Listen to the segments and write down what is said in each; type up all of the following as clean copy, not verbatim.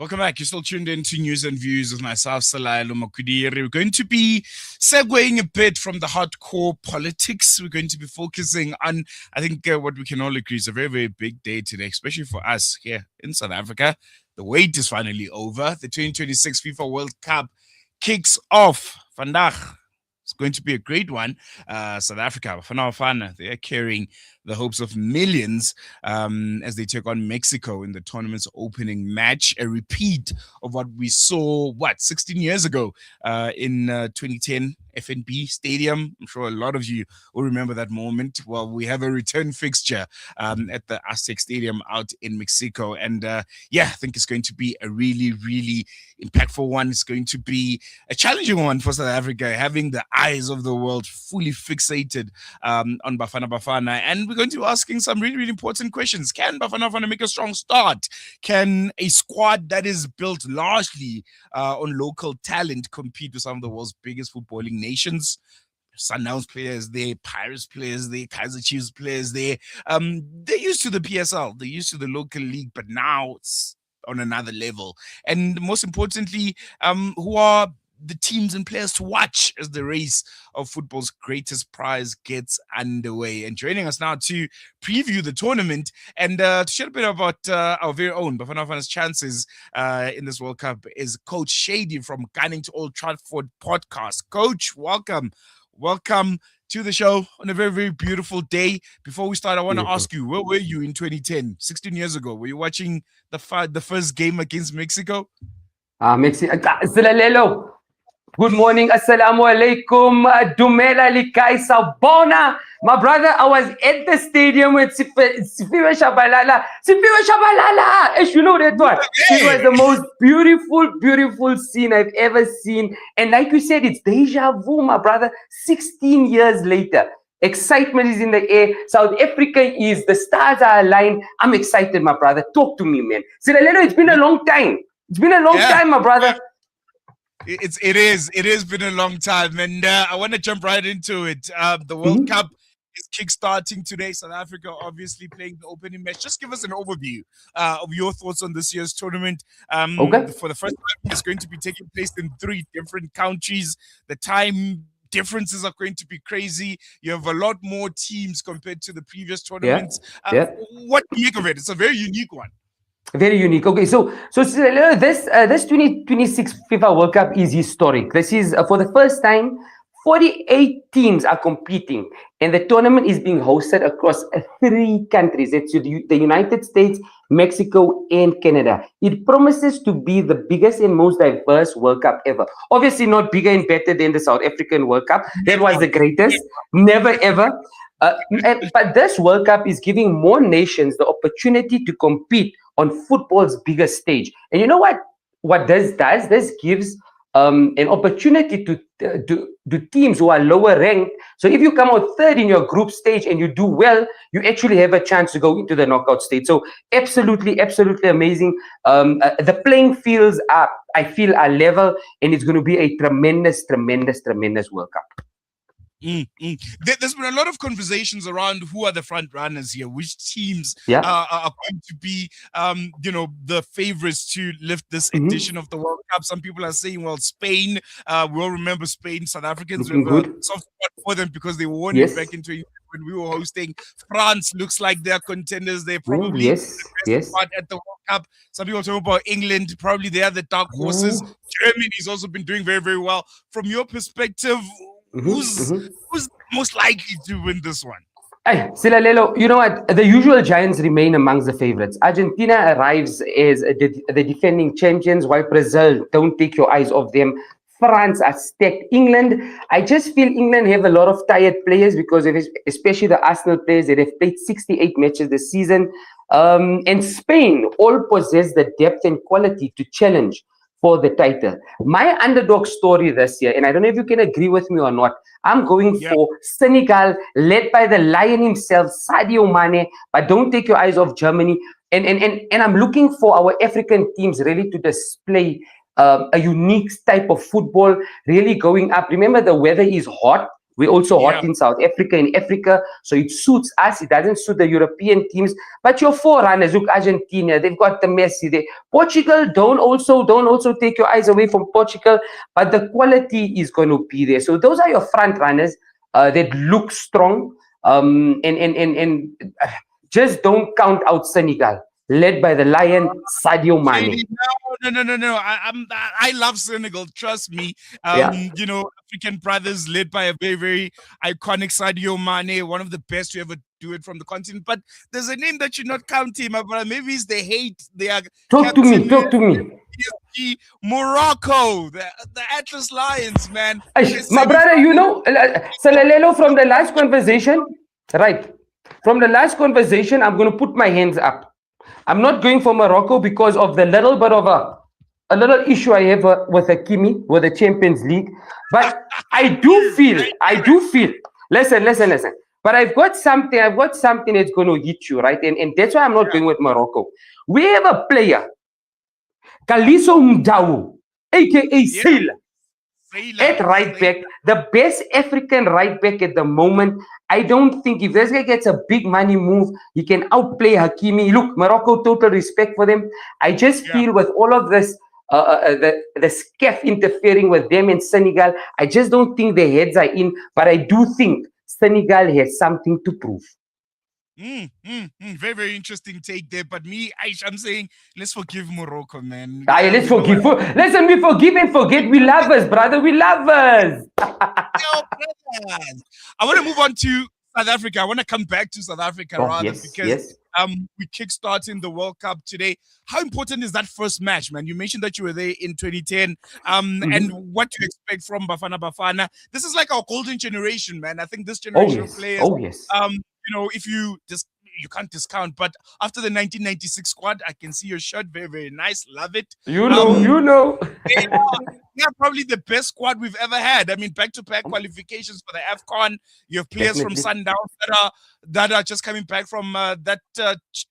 Welcome back. You're still tuned in to News and Views with myself, Salailo Makudiri. We're going to be segueing a bit from the hardcore politics. We're going to be focusing on, I think, what we can all agree is a very, very big day today, especially for us here in South Africa. The wait is finally over. The 2026 FIFA World Cup kicks off. Vandag. It's going to be a great one. South Africa, Bafana, they are carrying the hopes of millions as they take on Mexico in the tournament's opening match. A repeat of what we saw, 16 years ago in 2010 FNB Stadium. I'm sure a lot of you will remember that moment. Well, we have a return fixture at the Aztec Stadium out in Mexico. And I think it's going to be a really, really impactful one. It's going to be a challenging one for South Africa, having the eyes of the world fully fixated on Bafana. And we're going to be asking some really, really important questions. Can Bafana make a strong start? Can a squad that is built largely on local talent compete with some of the world's biggest footballing nations? Sundowns players there, Pirates players there, Kaizer Chiefs players there. They're used to the PSL, they're used to the local league, but now it's on another level. And most importantly, who are the teams and players to watch as the race of football's greatest prize gets underway? And joining us now to preview the tournament and to share a bit about our very own Bafana's chances in this World Cup is Coach Shady from Gunning to Oldtrafford podcast. Coach, welcome to the show on a very, very beautiful day. Before we start, I want to ask you, where were you in 2010, 16 years ago? Were you watching the first game against Mexico? Mexico. Good morning, assalamu alaikum, dumela likai sabona. My brother, I was at the stadium with Sifiwe Shabalala. As you know that one. It was the most beautiful scene I've ever seen. And like you said, it's deja vu, my brother. 16 years later. Excitement is in the air. South Africa is, the stars are aligned. I'm excited, my brother. Talk to me, man. Silalelo, it's been a long time. It's been a long time, my brother. It has been a long time, and I want to jump right into it. The World Cup is kickstarting today. South Africa obviously playing the opening match. Just give us an overview of your thoughts on this year's tournament. For the first time, it's going to be taking place in 3 different countries. The time differences are going to be crazy. You have a lot more teams compared to the previous tournaments. What do you make of it? It's a very unique one. Very unique. Okay, so this 2026 FIFA World Cup is historic. This is for the first time, 48 teams are competing, and the tournament is being hosted across 3 countries. It's the United States, Mexico, and Canada. It promises to be the biggest and most diverse World Cup ever. Obviously, not bigger and better than the South African World Cup. That was the greatest. Never ever. But this World Cup is giving more nations the opportunity to compete on football's biggest stage. And you know what this does? This gives an opportunity to teams who are lower ranked. So if you come out third in your group stage and you do well, you actually have a chance to go into the knockout stage. So absolutely amazing. The playing fields I feel are level, and it's going to be a tremendous World Cup. There's been a lot of conversations around who are the front runners here, which teams are going to be, the favorites to lift this edition of the World Cup. Some people are saying, well, Spain. We all remember Spain. South Africans have a soft spot for them because they won it back in 20 when we were hosting. France looks like they're contenders. They're probably the best part at the World Cup. Some people talk about England. Probably they are the dark horses. Germany's also been doing very, very well. From your perspective, who's most likely to win this one? Hey, Silalelo, you know what? The usual giants remain amongst the favorites. Argentina arrives as the defending champions, while Brazil, don't take your eyes off them. France are stacked. England, I just feel England have a lot of tired players because of especially the Arsenal players that have played 68 matches this season. And Spain all possess the depth and quality to challenge for the title. My underdog story this year, and I don't know if you can agree with me or not, I'm going for Senegal, led by the lion himself, Sadio Mane, but don't take your eyes off Germany. And I'm looking for our African teams really to display a unique type of football, really going up. Remember, the weather is hot. We're also hot Yeah. in South Africa, in Africa, so it suits us. It doesn't suit the European teams. But your forerunners, look, Argentina, they've got the Messi. Portugal, don't also take your eyes away from Portugal, but the quality is going to be there. So those are your front runners that look strong. And just don't count out Senegal, led by the Lion Sadio Mane. Shady, no. I love Senegal. Trust me. Yeah. African brothers led by a very, very iconic Sadio Mane, one of the best to ever do it from the continent. But there's a name that should not count him, my brother. Maybe it's the hate their Talk to me. captain Talk to me. PSG, Morocco, the Atlas Lions, man. My brother, Salalelo, from the last conversation, right? From the last conversation, I'm going to put my hands up. I'm not going for Morocco because of the little bit of a little issue I have with Hakimi, with the Champions League. But I do feel, listen. But I've got something that's going to hit you, right? And that's why I'm not going with Morocco. We have a player, Kaliso Mdawu, aka Sailor, at right back, the best African right back at the moment. I don't think if this guy gets a big money move, he can outplay Hakimi. Look, Morocco, total respect for them. I just feel with all of this, the SCAF interfering with them in Senegal, I just don't think their heads are in. But I do think Senegal has something to prove. Very, very interesting take there. But me, I'm saying, let's forgive Morocco, man. Let's forgive. Listen, we forgive and forget. We love us, brother. We love us. I want to move on to South Africa. I want to come back to South Africa because we kickstarting the World Cup today. How important is that first match, man? You mentioned that you were there in 2010. And what do you expect from Bafana? This is like our golden generation, man. I think this generation of players. If you can't discount, but after the 1996 squad, I can see your shirt, very, very nice. Love it. You know. They are probably the best squad we've ever had. I mean, back-to-back qualifications for the AFCON. You have players from Sundowns that are just coming back from that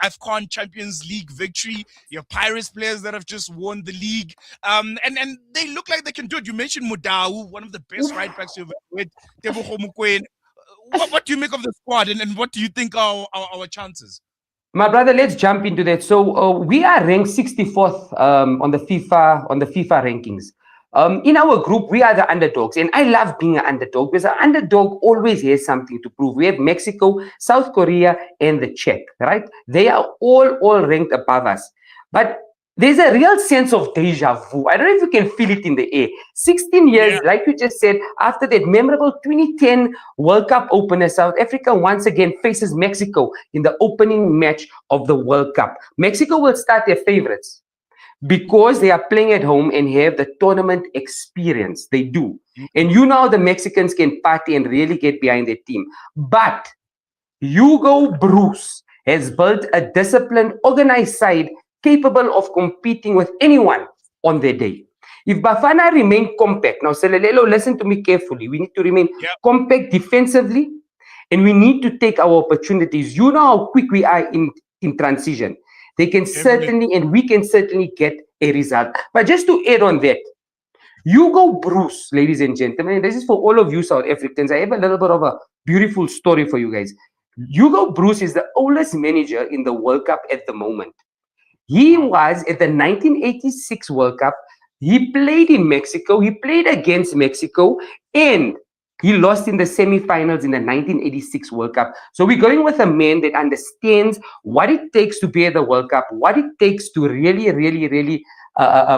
AFCON Champions League victory. You have Pirates players that have just won the league. And they look like they can do it. You mentioned Mudau, one of the best right backs you've ever with. Tebogo Mokoena. What do you make of the squad, and what do you think are our chances? My brother, let's jump into that. So we are ranked 64th on the FIFA rankings. In our group, we are the underdogs, and I love being an underdog because an underdog always has something to prove. We have Mexico, South Korea, and the Czech, right? They are all ranked above us, but there's a real sense of deja vu. I don't know if you can feel it in the air. 16 years, like you just said, after that memorable 2010 World Cup opener, South Africa once again faces Mexico in the opening match of the World Cup. Mexico will start their favorites because they are playing at home and have the tournament experience. They do. And the Mexicans can party and really get behind their team. But Hugo Bruce has built a disciplined, organized side capable of competing with anyone on their day. If Bafana remain compact, now Selelelo, listen to me carefully. We need to remain compact defensively, and we need to take our opportunities. You know how quick we are in transition. They can certainly, and we can certainly get a result. But just to add on that, Hugo Bruce, ladies and gentlemen, this is for all of you South Africans. I have a little bit of a beautiful story for you guys. Hugo Bruce is the oldest manager in the World Cup at the moment. He was at the 1986 World Cup. He played in Mexico. He played against Mexico, and he lost in the semifinals in the 1986 World Cup. So we're going with a man that understands what it takes to be at the World Cup, what it takes to really, really, really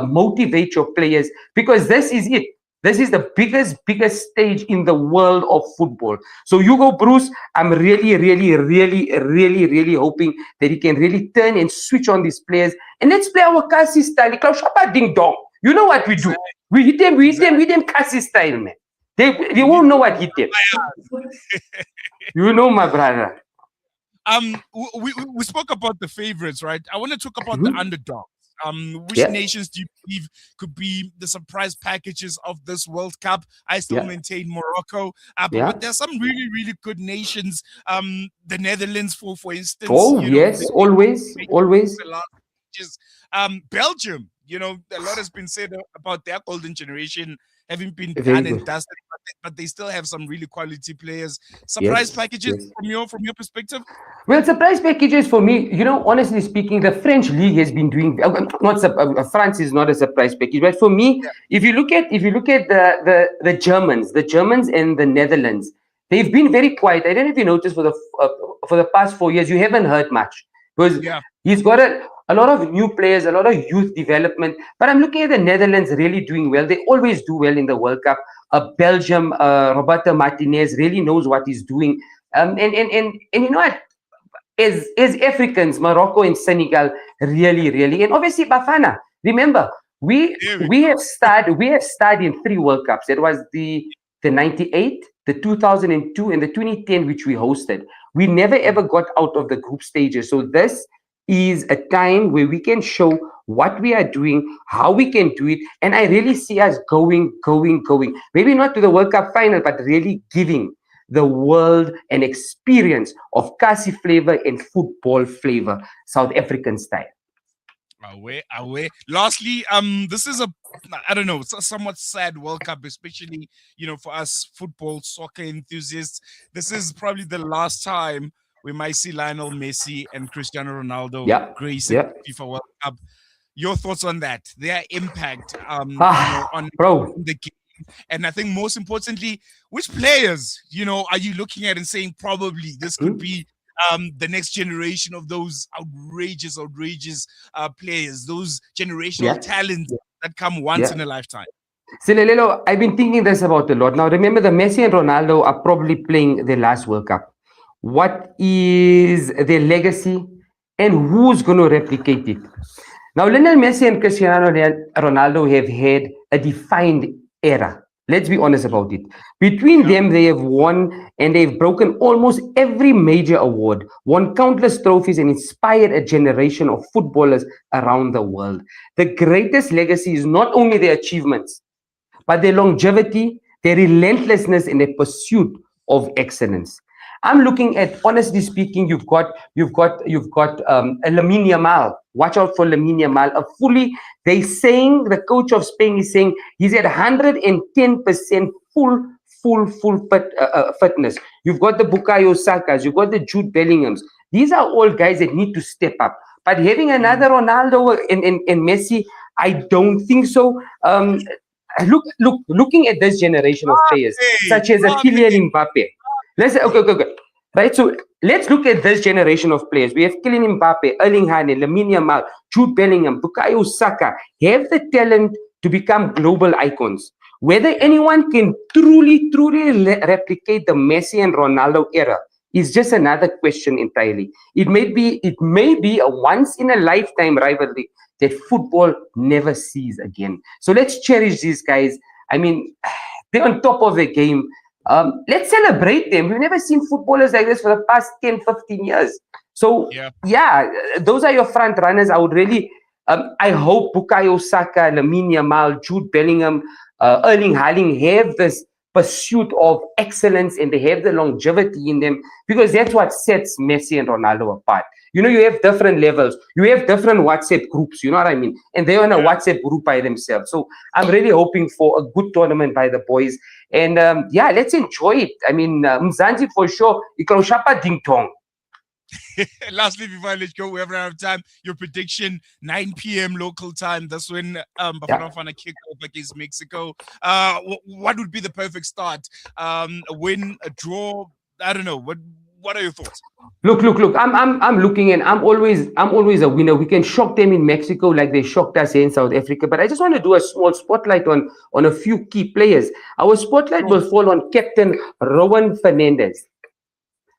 motivate your players, because this is it. This is the biggest stage in the world of football. So Hugo Bruce, I'm really, really, really, really, really hoping that he can really turn and switch on these players. And let's play our Kasi style. Ding dong. You know what we do? We hit them Kasi style, man. They won't know what hit them. You know, my brother. We spoke about the favorites, right? I want to talk about the underdogs. Which nations do you believe could be the surprise packages of this World Cup? I still maintain Morocco, but there's some really, really good nations. The Netherlands, for instance. Always. Belgium. A lot has been said about their golden generation having been done and dusted. but they still have some really quality players. Surprise Yes, packages yes. from your perspective? Well, surprise packages for me, honestly speaking, the French league has been doing France is not a surprise package, but for me, if you look at the Germans and the Netherlands, they've been very quiet. I don't know if you noticed for the past 4 years, you haven't heard much because Yeah, he's got a lot of new players, a lot of youth development. But I'm looking at the Netherlands really doing well. They always do well in the World Cup. Belgium, Roberto Martinez really knows what he's doing. And you know what? Is Africans, Morocco and Senegal, really, and obviously Bafana. Remember, we there we we have started in 3 World Cups. It was the 98, the 2002, and the 2010, which we hosted. We never ever got out of the group stages. So this is a time where we can show what we are doing, how we can do it, and I really see us going. Maybe not to the World Cup final, but really giving the world an experience of Kasi flavor and football flavor, South African style. away. Lastly, this is I don't know, somewhat sad World Cup, especially for us football soccer enthusiasts. This is probably the last time we might see Lionel Messi and Cristiano Ronaldo Yeah, gracing yeah. FIFA World Cup. Your thoughts on that? Their impact, on Bro, the game, and I think most importantly, which players, are you looking at and saying probably this could be the next generation of those outrageous players, those generational yeah, talents that come once yeah. in a lifetime. Silelelo, I've been thinking this about a lot. Now, remember, the Messi and Ronaldo are probably playing their last World Cup. What is their legacy and who's going to replicate it? Now, Lionel Messi and Cristiano Ronaldo have had a defined era. Let's be honest about it. Between them, they have won and they've broken almost every major award, won countless trophies, and inspired a generation of footballers around the world. The greatest legacy is not only their achievements, but their longevity, their relentlessness, and their pursuit of excellence. I'm looking at, honestly speaking, you've got a Lamine Yamal. Watch out for Lamine Yamal. The coach of Spain is saying he's at 110% full fitness. You've got the Bukayo Sakas, you've got the Jude Bellinghams. These are all guys that need to step up. But having another Ronaldo and Messi, I don't think so. Looking at this generation of players, such as a Kylian Mbappe. Okay. Right, so let's look at this generation of players. We have Kylian Mbappe, Erling Haaland, Lamine Yamal, Jude Bellingham, Bukayo Saka, have the talent to become global icons. Whether anyone can truly replicate the Messi and Ronaldo era is just another question entirely. It may be a once in a lifetime rivalry that football never sees again. So let's cherish these guys. I mean, they're on top of the game. Let's celebrate them. We've never seen footballers like this for the past 10, 15 years. So, yeah, those are your front runners. I would really, I hope Bukayo Saka, Lamine Yamal, Jude Bellingham, Erling Haaland have this pursuit of excellence and they have the longevity in them, because that's what sets Messi and Ronaldo apart. You have different levels. You have different WhatsApp groups, you know what I mean? And they're in a WhatsApp group by themselves. So I'm really hoping for a good tournament by the boys. And let's enjoy it. I mean, Mzansi for sure. Ikroshapa ding tong. Lastly, before I let go, we have run out of time. Your prediction, 9 p.m. local time. That's when Bafana kick off against Mexico. What would be the perfect start? A win, a draw? I don't know. What are your thoughts? Look. I'm looking, and I'm always a winner. We can shock them in Mexico like they shocked us here in South Africa. But I just want to do a small spotlight on a few key players. Our spotlight will fall on Captain Rowan Fernandez.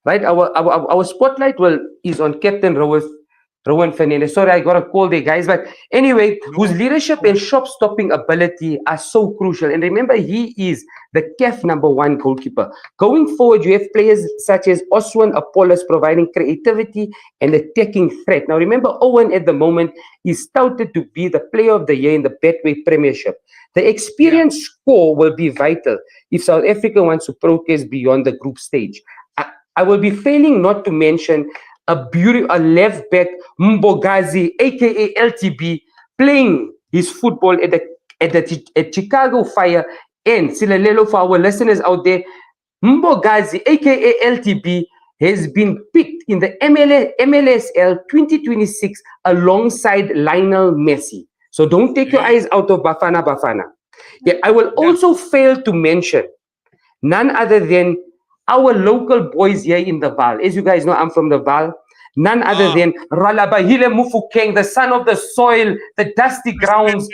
Right? Our spotlight is on Captain Rowan Fernandez. Sorry, I got a call there, guys. But anyway, whose leadership and shot-stopping ability are so crucial. And remember, he is the CAF #1 goalkeeper. Going forward, you have players such as Oswan Apollos providing creativity and attacking threat. Now, remember, Owen at the moment is touted to be the player of the year in the Betway Premiership. The experience score will be vital if South Africa wants to progress beyond the group stage. I will be failing not to mention a left back, Mbogazi, aka LTB, playing his football at Chicago Fire And Silalelo, for our listeners out there, Mbogazi, aka LTB, has been picked in the MLSL 2026 alongside Lionel Messi. So don't take your eyes out of Bafana. Yeah, I will also fail to mention none other than our local boys here in the Val. As you guys know, I'm from the Val. None other than Ralabahile Mufukeng, the son of the soil, the dusty grounds.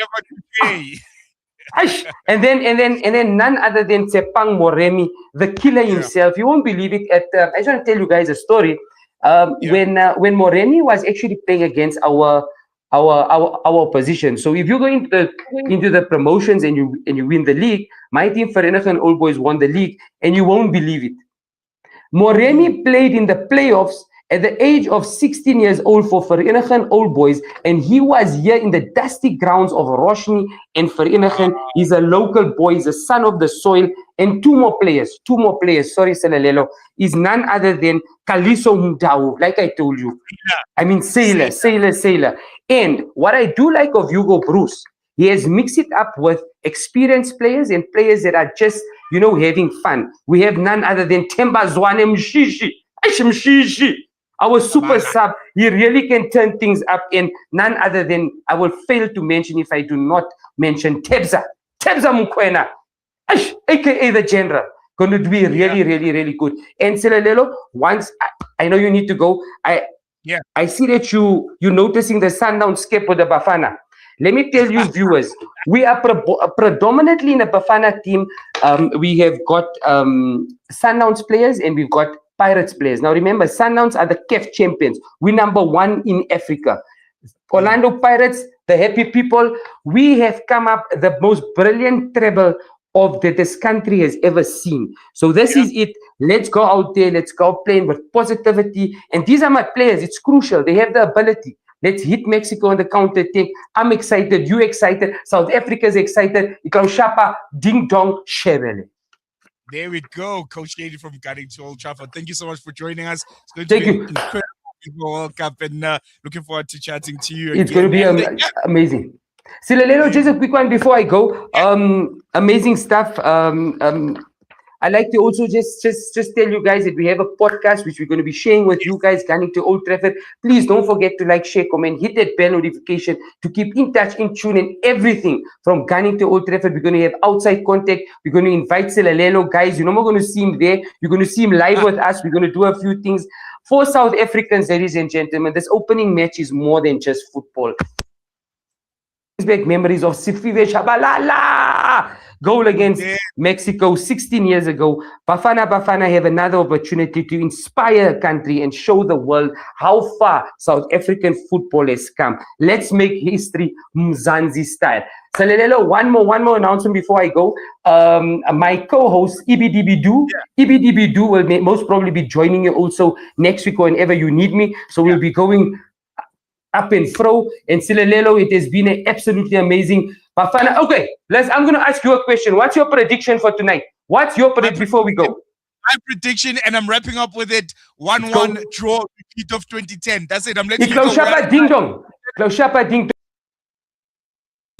And then none other than Tsepang Moremi, the killer himself. You won't believe it. I just want to tell you guys a story. When Moremi was actually playing against our opposition. So if you go into the promotions and you win the league, my team Vereniging Old Boys won the league, and you won't believe it. Moremi played in the playoffs at the age of 16 years old for Vereniging Old Boys, and he was here in the dusty grounds of Roshni and Vereniging. He's a local boy, he's a son of the soil, and two more players, sorry, Selalelo, is none other than Kaliso Mudau, like I told you. I mean, sailor. And what I do like of Hugo Bruce, he has mixed it up with experienced players and players that are just, having fun. We have none other than Temba Zwane Mshishi, our super sub. He really can turn things up, and none other than, I will fail to mention if I do not mention Tebza Mukwena, aka the general. Going to be really good. And Silalelo, once I know you need to go. I see that you noticing the sundown skip with the Bafana. Let me tell you, viewers, we are predominantly in the Bafana team. We have got Sundowns players and we've got Pirates players. Now remember, Sundowns are the CAF champions. We're number 1 in Africa. Orlando Pirates, the happy people, we have come up the most brilliant treble of that this country has ever seen. So this is it. Let's go out there. Let's go playing with positivity. And these are my players. It's crucial. They have the ability. Let's hit Mexico on the counter attack. I'm excited. You excited. South Africa's excited. Ikaushapa, ding dong, shebele. There we go. Coach Shady from Gunning to Oldtrafford. Thank you so much for joining us. It's going to be an incredible World Cup, and looking forward to chatting to you. It's going to be amazing. Silalelo, just a quick one before I go. Amazing stuff. I like to also just tell you guys that we have a podcast which we're going to be sharing with you guys, Gunning to Oldtrafford. Please don't forget to like, share, comment, hit that bell notification to keep in touch, in tune, and everything from Gunning to Oldtrafford. We're going to have outside contact. We're going to invite Silalelo, guys. You're not going to see him there. You're going to see him live with us. We're going to do a few things. For South Africans, ladies and gentlemen, this opening match is more than just football. Back memories of Sifiwe Shabalala goal against Mexico 16 years ago. Bafana have another opportunity to inspire a country and show the world how far South African football has come. Let's make history Mzansi style. So Lelelo, one more announcement before I go. My co-host EBDB Do will most probably be joining you also next week whenever you need me. So we'll be going up and fro. And Silalelo, it has been absolutely amazing. Bafana, okay, I'm going to ask you a question. What's your prediction for tonight? What's your prediction before we go? My prediction, and I'm wrapping up with it, 1-1 draw, repeat of 2010. That's it. I'm letting you go. Klaushapa ding dong.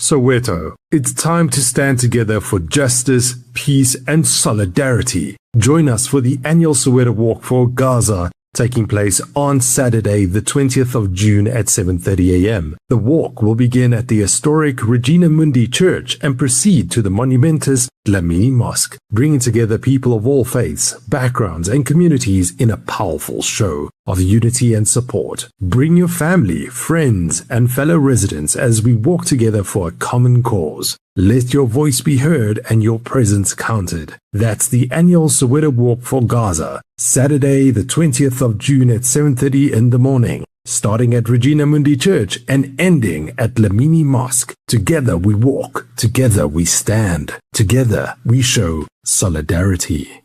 Soweto, it's time to stand together for justice, peace, and solidarity. Join us for the annual Soweto Walk for Gaza, taking place on Saturday, the 20th of June at 7:30 a.m. The walk will begin at the historic Regina Mundi Church and proceed to the monumentous Dlamini Mosque, bringing together people of all faiths, backgrounds, and communities in a powerful show of unity and support. Bring your family, friends, and fellow residents as we walk together for a common cause. Let your voice be heard and your presence counted. That's the annual Soweto Walk for Gaza, Saturday, the 20th of June at 7:30 in the morning, starting at Regina Mundi Church and ending at Dlamini Mosque. Together we walk, together we stand, together we show solidarity.